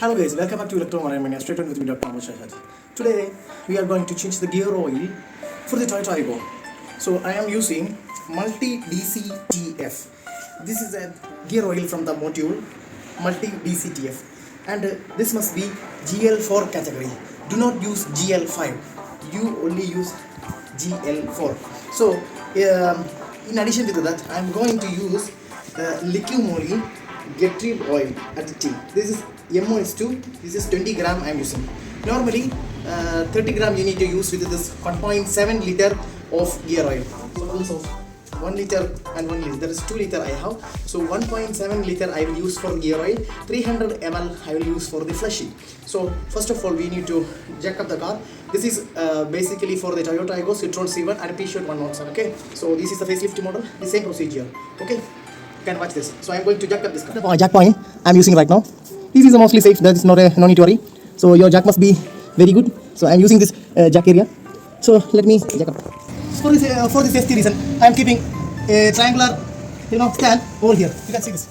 Hello guys, welcome back to CITROEN with me, Dr. Shahad. Today we are going to change the gear oil for the Toyota AYGO. So I am using multi DCTF. This is a gear oil from the module multi DCTF, and this must be GL4 category. Do not use GL5. You only use GL4. So in addition to that, I am going to use liquid additive oil additive. This is MOS2. This is 20 gram I am using. Normally 30 gram you need to use with this 1.7 liter of gear oil. So 1 liter and 1 liter. There is 2 liter I have. So 1.7 liter I will use for gear oil. 300 ml I will use for the fleshing. So first of all we need to jack up the car. This is basically for the Toyota AYGO, CITROEN C1 and PEUGEOT 107. Okay. So this is the facelift model. The same procedure. Okay. You can watch this. So I am going to jack up this car. The jack point I am using right now. This is mostly safe. There is no need to worry. So your jack must be very good. So I am using this jack area. So let me jack up. For the safety reason, I am keeping a triangular, stand over here. You can see this.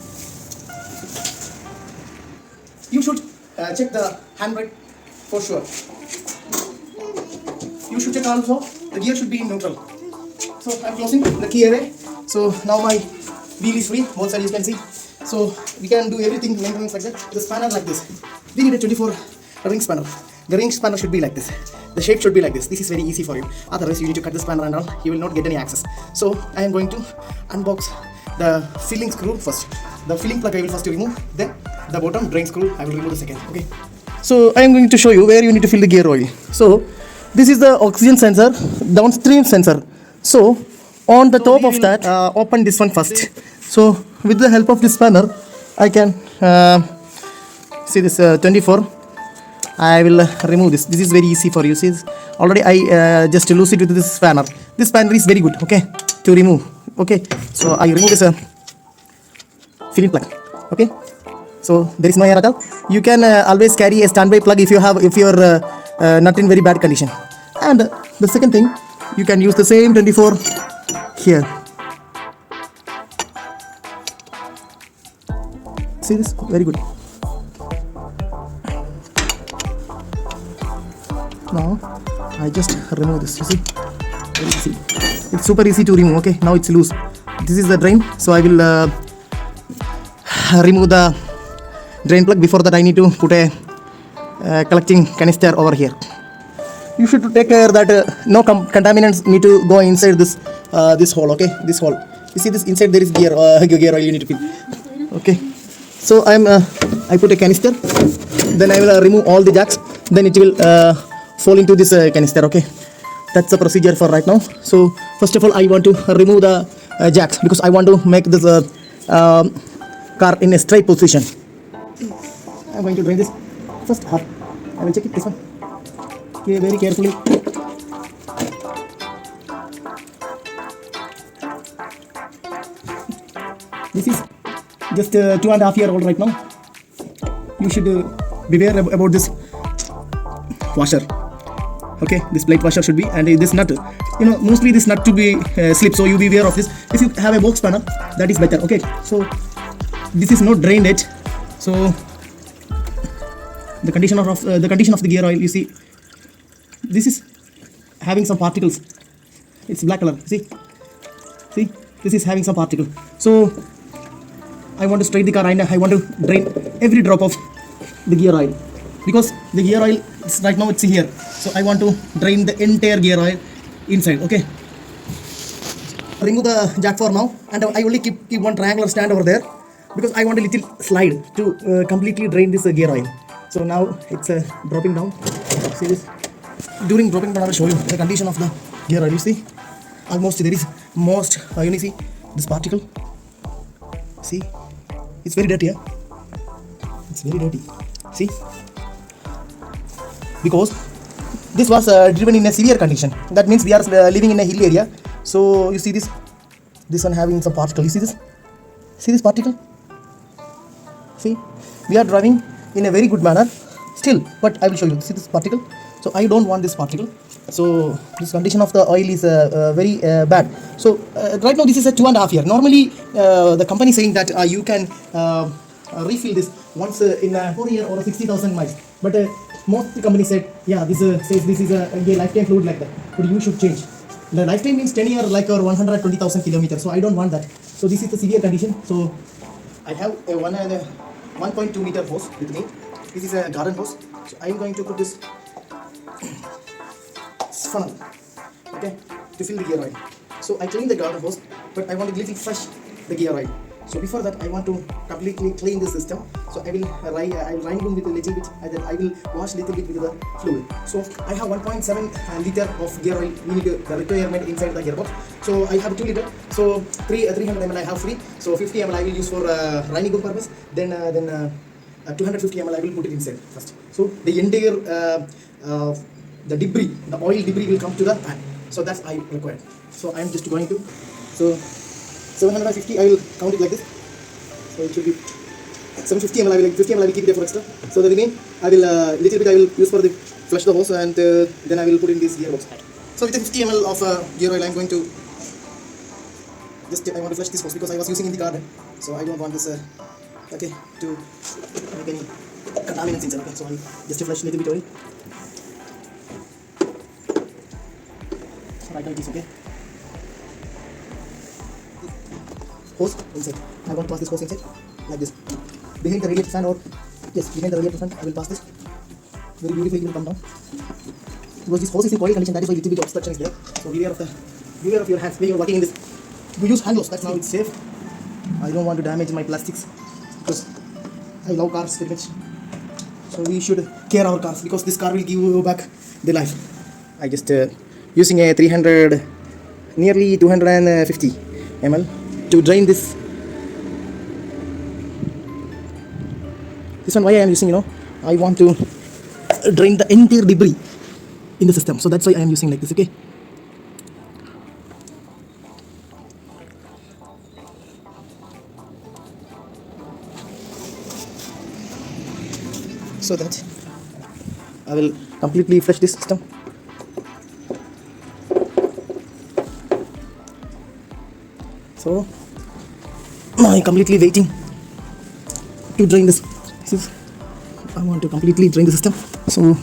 You should check the handbrake for sure. You should check also the gear should be in neutral. So I am closing the key away. So now my wheel is free. Both sides you can see. So we can do everything maintenance like that. The spanner like this. We need a 24 ring spanner. The ring spanner should be like this. The shape should be like this. This is very easy for you. Otherwise you need to cut the spanner and all. You will not get any access. So I am going to unbox the filling screw first. The filling plug I will first remove. Then the bottom drain screw I will remove the second. Okay. So I am going to show you where you need to fill the gear oil. So this is the oxygen sensor, downstream sensor. So on the top of that, open this one first. So with the help of this spanner, I can see this 24. I will remove this. This is very easy for you. See, already I just lose it with this spanner. This spanner is very good. Okay, to remove. Okay, so I remove this filling plug. Okay, so there is no air at all. You can always carry a standby plug if you are not in very bad condition. And the second thing, you can use the same 24 here. See this? Very good. Now I just remove this. You see? Very easy. It's super easy to remove. Okay, now it's loose. This is the drain. So I will remove the drain plug. Before that I need to put a collecting canister over here. You should take care that no contaminants need to go inside this this hole. Okay, this hole. You see this inside there is gear oil you need to fill. Okay. So I put a canister. Then I will remove all the jacks. Then it will fall into this canister. Okay, that's the procedure for right now. So first of all I want to remove the jacks because I want to make this car in a straight position. I'm going to drain this first half. I will check it this one. Okay, very carefully. This is just 2.5 years old right now. You should beware about this washer. Okay, this plate washer should be, and this nut, mostly this nut to be slip, so you beware of this. If you have a box spanner, that is better. Okay, so this is not drained yet. So the condition of the gear oil, you see, this is having some particles. It's black color. See, this is having some particle. So I want to straight the car and I want to drain every drop of the gear oil because the gear oil is right now it's here. So I want to drain the entire gear oil inside. Okay. Remove the jack for now, and I only keep one triangular stand over there because I want a little slide to completely drain this gear oil. So now it's dropping down. See this? During dropping down I will show you the condition of the gear oil. You see, almost there is most you see this particle. See, it's very dirty. It's very dirty. See, because this was driven in a severe condition. That means we are living in a hill area. So you see this one having some particle. You see this? See this particle? See, we are driving in a very good manner still, but I will show you. See this particle? So I don't want this particle. So this condition of the oil is very bad. So right now this is a 2.5 year. Normally the company saying that you can refill this once in 4 years or 60,000 miles. But most companies said, yeah, this says this is a lifetime fluid like that. But you should change. The lifetime means 10 years like or 120,000 kilometers. So I don't want that. So this is the severe condition. So I have a 1.2 meter hose with me. This is a garden hose. So I am going to put this funnel, okay, to fill the gear oil. So I clean the garden hose, but I want to little fresh the gear oil. So before that, I want to completely clean the system. So I will line with a little bit, and then I will wash little bit with the fluid. So I have 1.7 liter of gear oil. We need the requirement inside the gearbox. So I have 2 liter. So 300 ml I have free. So 50 ml I will use for Reinigung purpose. Then 250 ml I will put it inside first. So the entire the debris, the oil debris will come to the pan. So that's I required. So I am just going to, so 750 I will count it like this. So it should be 750 ml. 50 ml I will keep it there for extra. So the remain I will little bit I will use for the flush the hose, and then I will put in this gearbox. So with the 50 ml of gear oil I am going to I want to flush this hose because I was using in the garden. So I don't want this okay to make any contaminants inside. Okay, so I just flush little bit oil. Right like this, okay. Hose inside. I want to pass this hose inside like this. Behind the radiator fan, or yes, behind the radiator fan, I will pass this. Very beautifully, it will come down. Because this hose is in coil condition, that is why little bit obstruction is there. So beware of your hands when you are working in this. You use hand gloves. That's now it's safe. I don't want to damage my plastics because I love cars very much. So we should care our cars because this car will give you back the life. I just using a 300, nearly 250 ml to drain this. This one why I am using, I want to drain the entire debris in the system. So that's why I am using like this, okay. So that I will completely flush this system. So I am completely waiting to drain this. I want to completely drain the system. So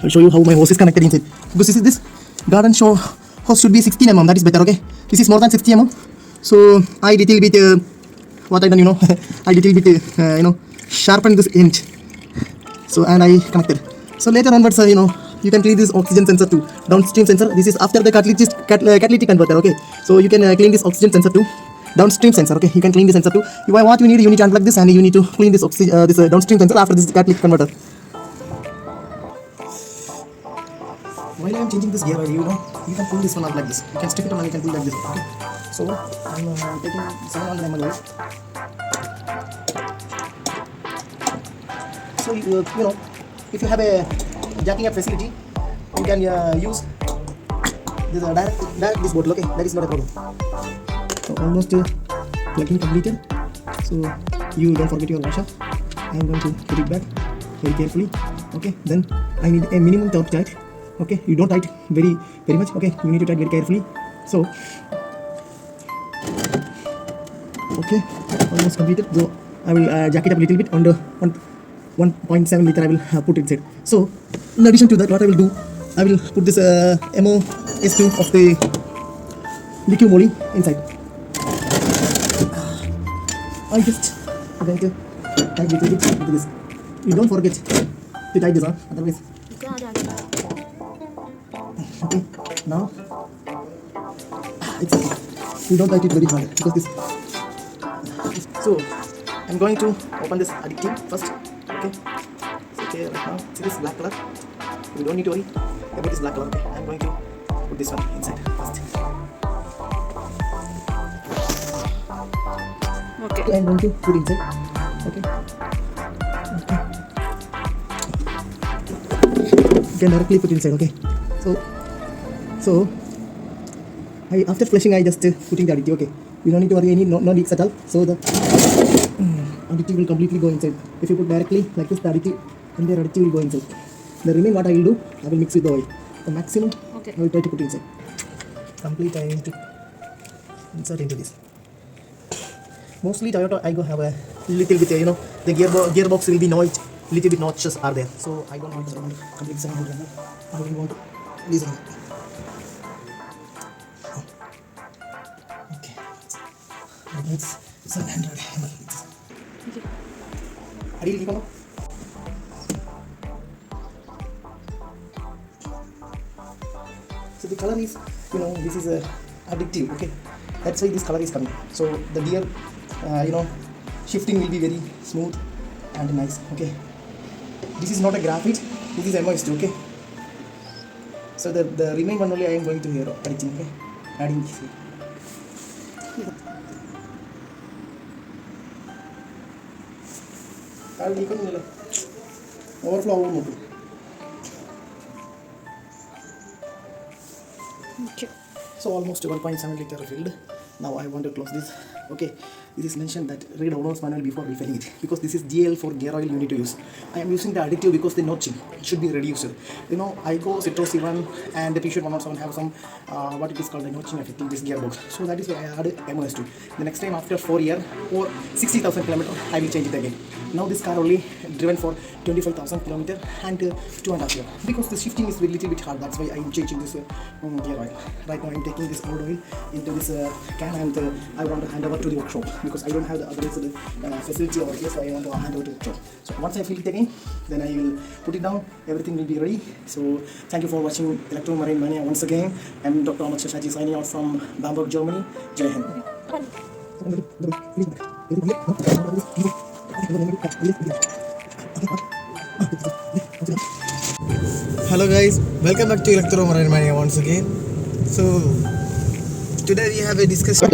I'll show you how my hose is connected inside. Because this garden hose should be 16 mm. That is better. Okay. This is more than 60 mm. So I little bit what I done, I little bit sharpened this end. So and I connected. So later onwards, you can clean this oxygen sensor too. Downstream sensor. This is after the catalytic converter. Okay. So you can clean this oxygen sensor too. Downstream sensor. Okay. You can clean this sensor too. What you need to unplug this and you need to clean this downstream sensor after this catalytic converter. While I am changing this gear oil, you can pull this one out like this. You can stick it on and you can pull like this. Okay. So I'm taking 700 ml oil. So if you have a jacking up facility, you can use this direct this bottle. Okay, that is not a problem. So almost plugging completed. So you don't forget your washer. I am going to put it back very carefully. Okay, then I need a minimum tight. Okay, you don't tight very much. Okay, you need to tight very carefully. So okay, almost completed. So I will jack it up a little bit on the 1.7 liter I will put inside. So in addition to that, what I will do, I will put this MOS2 of the liquid moly inside. I just going to tight little bit into this. You don't forget to tight this, otherwise. Okay, now it's okay. You don't tight it very hard because this. So I'm going to open this additive first. Okay, so okay, right now see this black color. You don't need to worry about this black color. Okay, I'm going to put this one inside first. Okay, I'm going to put inside. Okay. You can directly put inside. Okay. So after flushing, I just putting the additive. Okay, you don't need to worry any no leaks at all. So the additive will completely go inside. If you put directly like this, the additive will go inside. The remaining what I will do, I will mix with the oil. The maximum I will try to put inside. Complete I need to insert into this. Mostly Toyota AYGO have a little bit the gearbox will be little bit notches are there. So I don't want to complete 700. I will want this one. Okay, it's 700. Are you ready? So the color is, this is a addictive. Okay, that's why this color is coming. So the gear, shifting will be very smooth and nice. Okay, this is not a graphite, this is MOS2. Okay, so the remain one only I am going to here editing. Okay, adding this here. Overflow. Okay. So almost 1.7 liter filled. Now I want to close this. Okay, this is mentioned that read owner's manual before refilling it, because this is GL for gear oil you need to use. I am using the additive because the notching should be reduced. AYGO, CITROEN and the PEUGEOT 107 have some what it is called the notching effect in this gearbox. So that is why I added MOS2. The next time after 4 years or 60,000 kilometers I will change it again. Now this car only driven for 25,000 kilometers and 2.5 years, because the shifting is a little bit hard. That's why I am changing this gear oil. Right now I am taking this old oil into this can, and I want to hand over to the workshop because I don't have the other facility over here, so I want to hand over to the workshop. So once I fill it again, then I will put it down, everything will be ready. So thank you for watching Electromarine Mania once again. I am Dr. Ahmad Shashaji signing out from Bamberg, Germany. Jai Hind. Hello guys, welcome back to Electromarine Mania once again. So today we have a discussion.